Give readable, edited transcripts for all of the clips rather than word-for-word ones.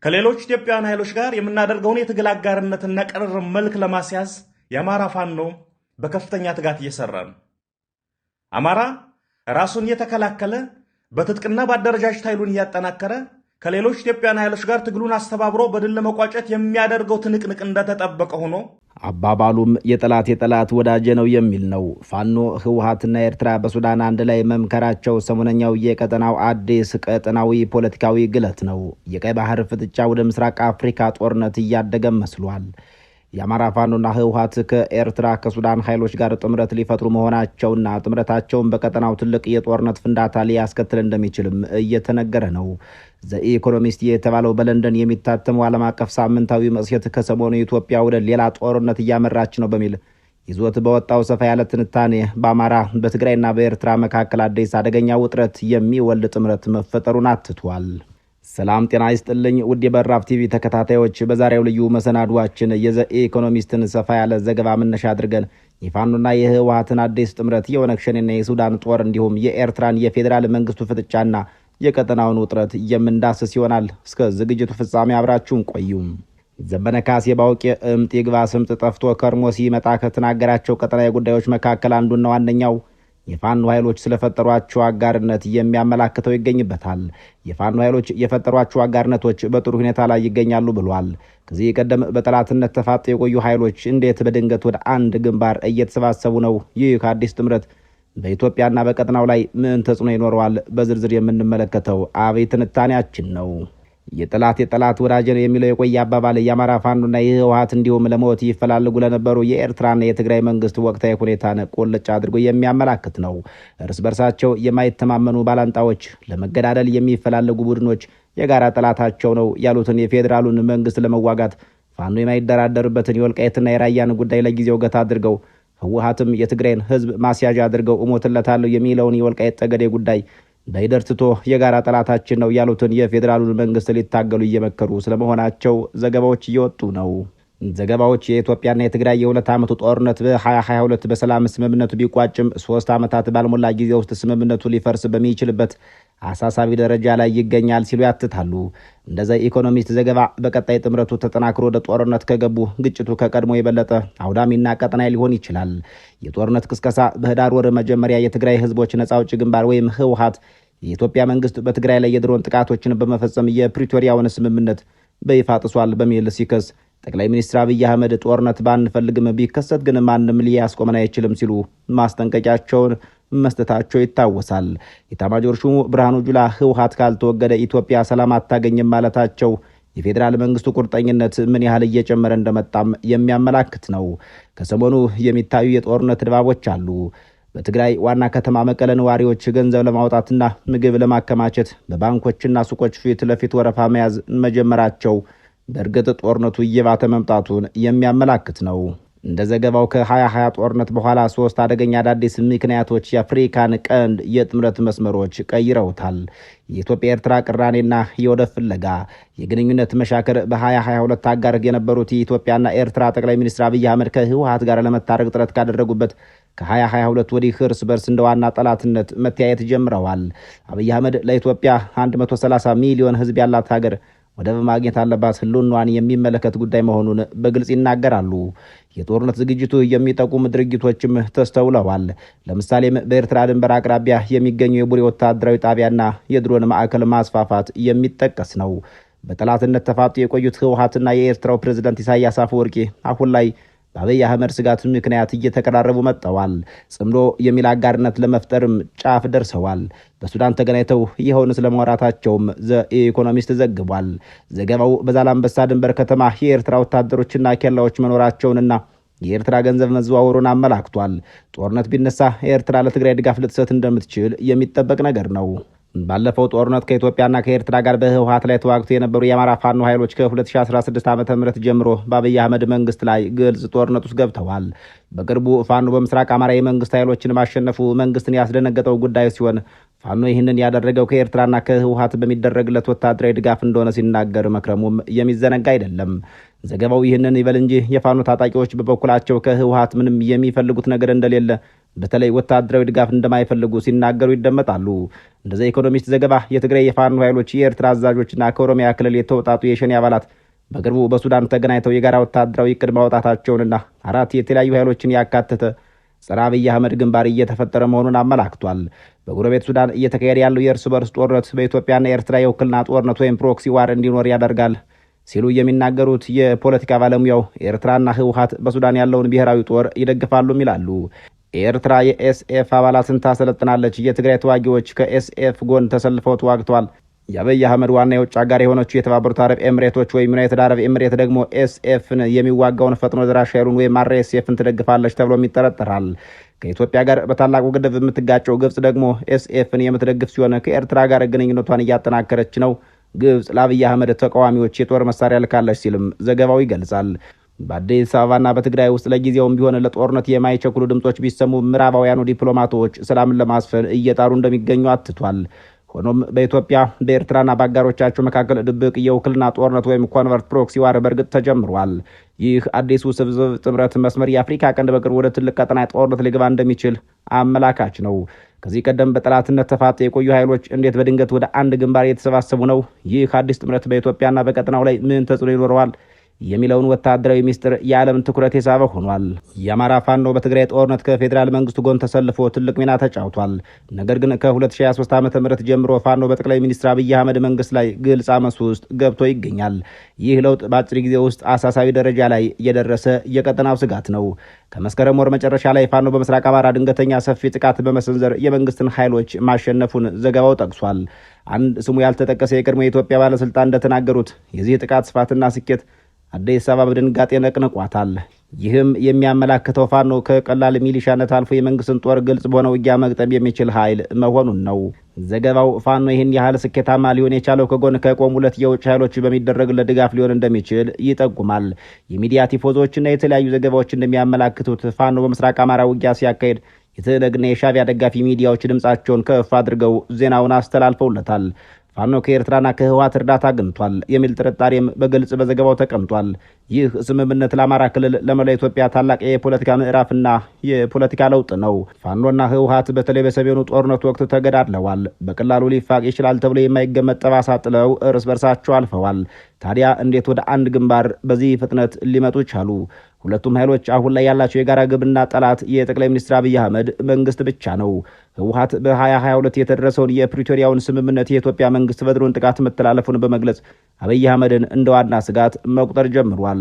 ከሌሎች ኢትዮጵያውያን ኃይሎች ጋር የምናደርገውን የትግል አጋርነትና ቅርርብ መልክ ለማስያዝ የአማራ ፋኖ በከፍተኛ ትጋት እየሰራ ነው። አማራ ራሱን እየተከላከለ በትጥቅና በአደረጃጀት ኃይሉን እያጠናከረ ከሌሎች ኢትዮጵያውያን ኃይሎች ጋር ትግሉን አስተባብሮ በድል ለመቋጨት የሚያደርገው ትንቅንቅ እንደተጠበቀ ሆኖ አባባሉም የጠላት ወዳጅ ነው የሚል ነው። ፋኖ ህወሓትና ኤርትራ በሱዳን አንድ ላይ መምከራቸው ሰሞነኛው የቀጠናው አዲስ ቀጠናዊ ፖለቲካዊ ግለት ነው። የቀይ ባህር ፍጥጫ ወደ ምስራቅ አፍሪካ ጦርነት እያደገ መስሏል። የአማራ ፋኖና ህወሓት ከኤርትራ ከሱዳን ኃይሎች ጋር ጥምረት ሊፈጥሩ መሆናቸውና ጥምረታቸውን በቀጠናው ትልቅ የጦርነት ፍንዳታ ሊያስከትል እንደሚችልም እየተነገረ ነው። ዘኢኮኖሚስት የተባለው በለንደን የሚታተመው ዓለም አቀፍ ሳምንታዊ መጽሔት ከሰሞኑ ኢትዮጵያ ወደ ሌላ ጦርነት እያመራች ነው በሚል ይዞት በወጣው ሰፋ ያለ ትንታኔ በአማራ በትግራይና በኤርትራ መካከል አዲስ አደገኛ ውጥረት የሚወልድ ጥምረት መፈጠሩን አትቷል። ሰላም ጤና ይስጥልኝ ውድ የበራፍ ቲቪ ተከታታዮች፣ በዛሬው ልዩ መሰናዷችን የዘኢኮኖሚስትን ሰፋ ያለ ዘገባ መነሻ አድርገን የፋኖና የህወሓትን አዲስ ጥምረት፣ የኦነግ ሸኔና የሱዳን ጦር እንዲሁም የኤርትራን የፌዴራል መንግስቱ ፍጥጫና የቀጠናውን ውጥረት የምንዳስስ ይሆናል። እስከ ዝግጅቱ ፍጻሜ አብራችሁን ቆዩ። ዘበነ ካሴ ባውቄ እምጥ ይግባ ስምጥ ጠፍቶ ከርሞ ሲመጣ ከተናገራቸው ቀጠናዊ ጉዳዮች መካከል አንዱና ዋነኛው የፋኖ ኃይሎች ስለፈጠሯቸው አጋርነት የሚያመላክተው ይገኝበታል። የፋኖ ኃይሎች የፈጠሯቸው አጋርነቶች በጥሩ ሁኔታ ላይ ይገኛሉ ብሏል። ከዚህ ቀደም በጠላትነት ተፋጠው የቆዩ ኃይሎች እንዴት በድንገት ወደ አንድ ግንባር እየተሰባሰቡ ነው? ይህ አዲስ ጥምረት በኢትዮጵያና በቀጠናው ላይ ምን ተጽዕኖ ይኖረዋል? በዝርዝር የምንመለከተው አብይ ትንታኔያችን ነው። የጠላት ወዳጅ ነው የሚለው የቆየ አባባል የአማራ ፋኖና የህወሓት እንዲሁም ለሞት ይፈላልጉ ለነበሩ የኤርትራና የትግራይ መንግስት ወቅታዊ ሁኔታን ቁልጭ አድርጎ የሚያመላክት ነው። እርስ በርሳቸው የማይተማመኑ ባላንጣዎች፣ ለመገዳደል የሚፈላለጉ ቡድኖች የጋራ ጠላታቸው ነው ያሉትን የፌዴራሉን መንግስት ለመዋጋት ፋኖ የማይደራደርበትን የወልቃይትና የራያን ጉዳይ ለጊዜው ገታ አድርገው ህወሓትም የትግራይን ህዝብ ማስያዣ አድርገው እሞትለታለሁ የሚለውን የወልቃይት ጠገዴ ጉዳይ በሂደር ትቶ የጋራ ጠላታችን ነው ያሉትን የፌዴራሉን መንግስት ሊታገሉ እየመከሩ ስለመሆናቸው ዘገባዎች እየወጡ ነው። ዘገባዎች የኢትዮጵያና የትግራይ የሁለት ዓመቱ ጦርነት በ2022 በሰላም ስምምነቱ ቢቋጭም 3 ዓመታት ባልሞላ ጊዜ ውስጥ ስምምነቱ ሊፈርስ በሚችልበት አሳሳቢ ደረጃ ላይ ይገኛል ሲሉ ያትታሉ። እንደዛ ኢኮኖሚስት ዘገባ በቀጣይ ጥምረቱ ተጠናክሮ ወደ ጦርነት ከገቡ ግጭቱ ከቀድሞ የበለጠ አውዳሚና ቀጠናዊ ሊሆን ይችላል። የጦርነት ቅስቀሳ በህዳር ወር መጀመሪያ የትግራይ ህዝቦች ነጻ አውጪ ግንባር ወይም ህወሓት የኢትዮጵያ መንግስት በትግራይ ላይ የድሮን ጥቃቶችን በመፈጸም የፕሪቶሪያውን ስምምነት በይፋ ጥሷል በሚል ሲከስ ጠቅላይ ሚኒስትር አብይ አህመድ ጦርነት ባንፈልግም ቢከሰት ግን ማንም ሊያስቆመን አይችልም ሲሉ ማስጠንቀቂያቸውን መስጠታቸው ይታወሳል። ኤታማዦር ሹሙ ብርሃኑ ጁላ ህወሓት ካልተወገደ ኢትዮጵያ ሰላም አታገኝም ማለታቸው የፌዴራል መንግስቱ ቁርጠኝነት ምን ያህል እየጨመረ እንደመጣም የሚያመላክት ነው። ከሰሞኑ የሚታዩ የጦርነት ድባቦች አሉ። በትግራይ ዋና ከተማ መቀለ ነዋሪዎች ገንዘብ ለማውጣትና ምግብ ለማከማቸት በባንኮችና ሱቆች ፊት ለፊት ወረፋ መያዝ መጀመራቸው በእርግጥ ጦርነቱ እየባተ መምጣቱን የሚያመላክት ነው። እንደ ዘገባው ከ2020 ጦርነት በኋላ 3 አደገኛ አዳዲስ ምክንያቶች የአፍሪካን ቀንድ የጥምረት መስመሮች ቀይረውታል። የኢትዮጵያ ኤርትራ ቅራኔና የወደብ ፍለጋ፣ የግንኙነት መሻከር፣ በ2022 አጋር የነበሩት የኢትዮጵያና ኤርትራ ጠቅላይ ሚኒስትር አብይ አህመድ ከህወሓት ጋር ለመታረቅ ጥረት ካደረጉበት ከ2022 ወዲህ እርስ በርስ እንደ ዋና ጠላትነት መተያየት ጀምረዋል። አብይ አህመድ ለኢትዮጵያ 130 ሚሊዮን ህዝብ ያላት ሀገር ወደብ ማግኘት አለባት ህልውናዋን የሚመለከት ጉዳይ መሆኑን በግልጽ ይናገራሉ። የጦርነት ዝግጅቱ የሚጠቁም ድርጊቶችም ተስተውለዋል። ለምሳሌም በኤርትራ ድንበር አቅራቢያ የሚገኙ የቡሬ ወታደራዊ ጣቢያና የድሮን ማዕከል ማስፋፋት የሚጠቀስ ነው። በጠላትነት ተፋጡ የቆዩት ህወሓትና የኤርትራው ፕሬዝዳንት ኢሳያስ አፈወርቂ አሁን ላይ በአብይ አህመድ ስጋት ምክንያት እየተቀራረቡ መጥተዋል። ጽምዶ የሚል አጋርነት ለመፍጠርም ጫፍ ደርሰዋል። በሱዳን ተገናኝተው ይኸውን ስለማውራታቸውም ዘኢኮኖሚስት ዘግቧል። ዘገባው በዛላምበሳ ድንበር ከተማ የኤርትራ ወታደሮችና ኬላዎች መኖራቸውንና የኤርትራ ገንዘብ መዘዋወሩን አመላክቷል። ጦርነት ቢነሳ ኤርትራ ለትግራይ ድጋፍ ልትሰጥ እንደምትችል የሚጠበቅ ነገር ነው። ባለፈው ጦርነት ከኢትዮጵያና ከኤርትራ ጋር በህወሓት ላይ ተዋግተው የነበሩ የአማራ ፋኖ ኃይሎች ከ2016 ዓ.ም ጀምሮ በአብይ አህመድ መንግስት ላይ ግልጽ ጦርነት ውስጥ ገብተዋል። በቅርቡ ፋኖ በምስራቅ አማራ የመንግስት ኃይሎችን ማሸነፉ መንግስትን ያስደነገጠው ጉዳይ ሲሆን ፋኖ ይህንን ያደረገው ከኤርትራና ከህወሓት በሚደረግለት ወታደራዊ ድጋፍ እንደሆነ ሲናገር መክረሙም የሚዘነጋ አይደለም። ዘገባው ይህንን ይበል እንጂ የፋኖ ታጣቂዎች በበኩላቸው ከህወሓት ምንም የሚፈልጉት ነገር እንደሌለ በተለይ ወታደራዊ ድጋፍ እንደማይፈልጉ ሲናገሩ ይደመጣሉ። እንደዚ ኢኮኖሚስት ዘገባ የትግራይ የፋኖ ኃይሎች የኤርትራ አዛዦችና ከኦሮሚያ ክልል የተውጣጡ የሸኔ አባላት በቅርቡ በሱዳን ተገናኝተው የጋራ ወታደራዊ እቅድ ማውጣታቸውንና 4 የተለያዩ ኃይሎችን ያካተተ ጸረ አብይ አህመድ ግንባር እየተፈጠረ መሆኑን አመላክቷል። በጎረቤት ሱዳን እየተካሄደ ያለው የእርስ በርስ ጦርነት በኢትዮጵያና ኤርትራ የውክልና ጦርነት ወይም ፕሮክሲ ዋር እንዲኖር ያደርጋል ሲሉ የሚናገሩት የፖለቲካ ባለሙያው ኤርትራና ህወሓት በሱዳን ያለውን ብሔራዊ ጦር ይደግፋሉም ይላሉ። ኤርትራ የኤስኤፍ አባላትን ታሰለጥናለች። የትግራይ ተዋጊዎች ከኤስኤፍ ጎን ተሰልፈው ተዋግተዋል። የአብይ አህመድ ዋና የውጭ አጋር የሆነችው የተባበሩት አረብ ኤምሬቶች ወይም ዩናይትድ አረብ ኤምሬት ደግሞ ኤስኤፍን የሚዋጋውን ፈጥኖ ደራሽ ኃይሉን ወይም አርኤስኤፍን ትደግፋለች ተብሎም ይጠረጠራል። ከኢትዮጵያ ጋር በታላቁ ግድብ የምትጋጨው ግብጽ ደግሞ ኤስኤፍን የምትደግፍ ሲሆን ከኤርትራ ጋር ግንኙነቷን እያጠናከረች ነው። ግብጽ ለአብይ አህመድ ተቃዋሚዎች የጦር መሳሪያ ልካለች ሲልም ዘገባው ይገልጻል። በአዲስ አበባና በትግራይ ውስጥ ለጊዜውም ቢሆን ለጦርነት የማይቸኩሉ ድምጾች ቢሰሙ ምዕራባውያኑ ዲፕሎማቶች ሰላምን ለማስፈን እየጣሩ እንደሚገኙ አትቷል። ሆኖም በኢትዮጵያ በኤርትራና በአጋሮቻቸው መካከል ድብቅ የውክልና ጦርነት ወይም ኮንቨርት ፕሮክሲ ዋር በእርግጥ ተጀምሯል። ይህ አዲሱ ስብስብ ጥምረት መስመር የአፍሪካ ቀንድ በቅርብ ወደ ትልቅ ቀጠና ጦርነት ሊገባ እንደሚችል አመላካች ነው። ከዚህ ቀደም በጠላትነት ተፋጠው የቆዩ ኃይሎች እንዴት በድንገት ወደ አንድ ግንባር የተሰባሰቡ ነው? ይህ አዲስ ጥምረት በኢትዮጵያና በቀጠናው ላይ ምን ተጽዕኖ ይኖረዋል የሚለውን ወታደራዊ ሚስጥር የዓለም ትኩረት የሳበ ሆኗል። የአማራ ፋኖ በትግራይ ጦርነት ከፌዴራል መንግስቱ ጎን ተሰልፎ ትልቅ ሚና ተጫውቷል። ነገር ግን ከ2023 ዓ.ም ጀምሮ ፋኖ በጠቅላይ ሚኒስትር አብይ አህመድ መንግስት ላይ ግልጽ አመፅ ውስጥ ገብቶ ይገኛል። ይህ ለውጥ በአጭር ጊዜ ውስጥ አሳሳቢ ደረጃ ላይ የደረሰ የቀጠናው ስጋት ነው። ከመስከረም ወር መጨረሻ ላይ ፋኖ በምስራቅ አማራ ድንገተኛ ሰፊ ጥቃት በመሰንዘር የመንግስትን ኃይሎች ማሸነፉን ዘገባው ጠቅሷል። አንድ ስሙ ያልተጠቀሰ የቀድሞ የኢትዮጵያ ባለስልጣን እንደተናገሩት የዚህ ጥቃት ስፋትና ስኬት አዲስ አበባ በድንጋጤ ነቅንቋታል። ይህም የሚያመላክተው ፋኖ ከቀላል ሚሊሻነት አልፎ የመንግስትን ጦር ግልጽ በሆነ ውጊያ መግጠም የሚችል ኃይል መሆኑን ነው። ዘገባው ፋኖ ይህን ያህል ስኬታማ ሊሆን የቻለው ከጎን ከቆሙለት የውጭ ኃይሎች በሚደረግለት ድጋፍ ሊሆን እንደሚችል ይጠቁማል። የሚዲያ ቲፎዞችና የተለያዩ ዘገባዎች እንደሚያመላክቱት ፋኖ በምስራቅ አማራ ውጊያ ሲያካሄድ የትነግና የሻዕቢያ ደጋፊ ሚዲያዎች ድምጻቸውን ከፍ አድርገው ዜናውን አስተላልፈውለታል። ፋኖ ከኤርትራና ከህወሓት እርዳታ አግኝቷል የሚል ጥርጣሬም በግልጽ በዘገባው ተቀምጧል። ይህ ስምምነት ለአማራ ክልል ለመላ ኢትዮጵያ ታላቅ የፖለቲካ ምዕራፍና የፖለቲካ ለውጥ ነው። ፋኖና ህወሓት በተለይ በሰሜኑ ጦርነት ወቅት ተገዳድለዋል። በቀላሉ ሊፋቅ ይችላል ተብሎ የማይገመት ጠባሳ ጥለው እርስ በርሳቸው አልፈዋል። ታዲያ እንዴት ወደ አንድ ግንባር በዚህ ፍጥነት ሊመጡ ቻሉ? ሁለቱም ኃይሎች አሁን ላይ ያላቸው የጋራ ግብና ጠላት የጠቅላይ ሚኒስትር አብይ አህመድ መንግስት ብቻ ነው። ህወሓት በ2022 የተደረሰውን የፕሪቶሪያውን ስምምነት የኢትዮጵያ መንግስት በድሮን ጥቃት መተላለፉን በመግለጽ አብይ አህመድን እንደ ዋና ስጋት መቁጠር ጀምሯል።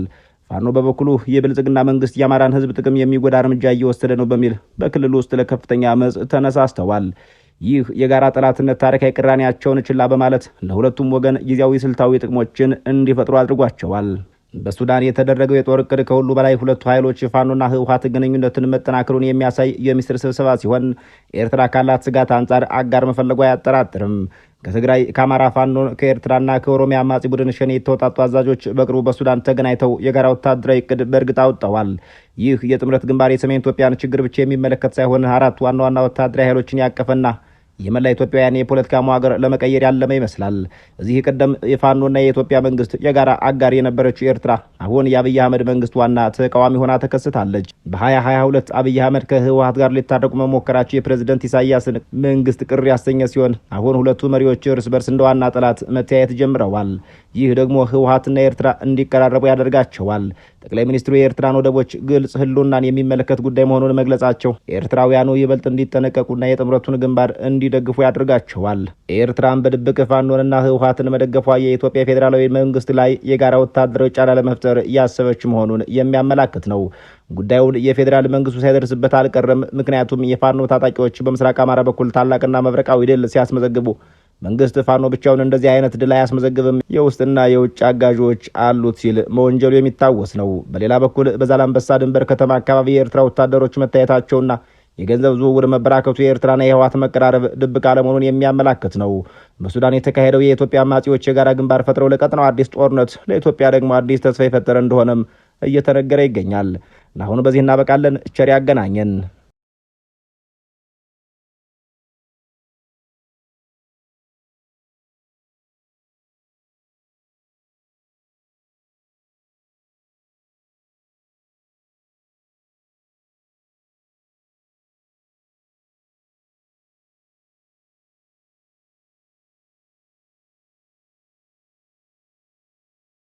ፋኖ በበኩሉ የብልጽግና መንግስት የአማራን ህዝብ ጥቅም የሚጎዳ እርምጃ እየወሰደ ነው በሚል በክልሉ ውስጥ ለከፍተኛ አመፅ ተነሳስተዋል። ይህ የጋራ ጠላትነት ታሪካዊ ቅራኔያቸውን ችላ በማለት ለሁለቱም ወገን ጊዜያዊ ስልታዊ ጥቅሞችን እንዲፈጥሩ አድርጓቸዋል። በሱዳን የተደረገው የጦር እቅድ ከሁሉ በላይ ሁለቱ ኃይሎች ፋኖና ህወሓት ግንኙነትን መጠናከሩን የሚያሳይ የሚስጥር ስብሰባ ሲሆን ኤርትራ ካላት ስጋት አንጻር አጋር መፈለጉ አያጠራጥርም። ከትግራይ፣ ከአማራ ፋኖ፣ ከኤርትራና ከኦሮሚያ አማጺ ቡድን ሸኔ የተውጣጡ አዛዦች በቅርቡ በሱዳን ተገናኝተው የጋራ ወታደራዊ እቅድ በእርግጥ አውጥተዋል። ይህ የጥምረት ግንባር የሰሜን ኢትዮጵያን ችግር ብቻ የሚመለከት ሳይሆን 4 ዋና ዋና ወታደራዊ ኃይሎችን ያቀፈና የመላ ኢትዮጵያውያን የፖለቲካ መዋቅር ለመቀየር ያለመ ይመስላል። እዚህ ቀደም የፋኖና የኢትዮጵያ መንግስት የጋራ አጋር የነበረችው ኤርትራ አሁን የአብይ አህመድ መንግስት ዋና ተቃዋሚ ሆና ተከስታለች። በ2022 አብይ አህመድ ከህወሓት ጋር ሊታረቁ መሞከራቸው የፕሬዝደንት ኢሳያስን መንግስት ቅር ያሰኘ ሲሆን አሁን ሁለቱ መሪዎች እርስ በርስ እንደ ዋና ጠላት መተያየት ጀምረዋል። ይህ ደግሞ ህወሓትና ኤርትራ እንዲቀራረቡ ያደርጋቸዋል። ጠቅላይ ሚኒስትሩ የኤርትራን ወደቦች ግልጽ ህልውናን የሚመለከት ጉዳይ መሆኑን መግለጻቸው ኤርትራውያኑ ይበልጥ እንዲጠነቀቁና የጥምረቱን ግንባር እንዲደግፉ ያደርጋቸዋል። ኤርትራን በድብቅ ፋኖንና ህወሓትን መደገፏ የኢትዮጵያ ፌዴራላዊ መንግስት ላይ የጋራ ወታደራዊ ጫና ለመፍጠር ያሰበች መሆኑን የሚያመላክት ነው። ጉዳዩን የፌዴራል መንግስቱ ሳይደርስበት አልቀረም። ምክንያቱም የፋኖ ታጣቂዎች በምስራቅ አማራ በኩል ታላቅና መብረቃዊ ድል ሲያስመዘግቡ መንግስት ፋኖ ብቻውን እንደዚህ አይነት ድል አያስመዘግብም፣ የውስጥና የውጭ አጋዦች አሉት ሲል መወንጀሉ የሚታወስ ነው። በሌላ በኩል በዛላምበሳ ድንበር ከተማ አካባቢ የኤርትራ ወታደሮች መታየታቸውና የገንዘብ ዝውውር መበራከቱ የኤርትራና የህወሓት መቀራረብ ድብቅ አለመሆኑን የሚያመላክት ነው። በሱዳን የተካሄደው የኢትዮጵያ አማጺዎች የጋራ ግንባር ፈጥረው ለቀጠናው አዲስ ጦርነት፣ ለኢትዮጵያ ደግሞ አዲስ ተስፋ የፈጠረ እንደሆነም እየተነገረ ይገኛል። ለአሁኑ በዚህ እናበቃለን። ቸር ያገናኘን።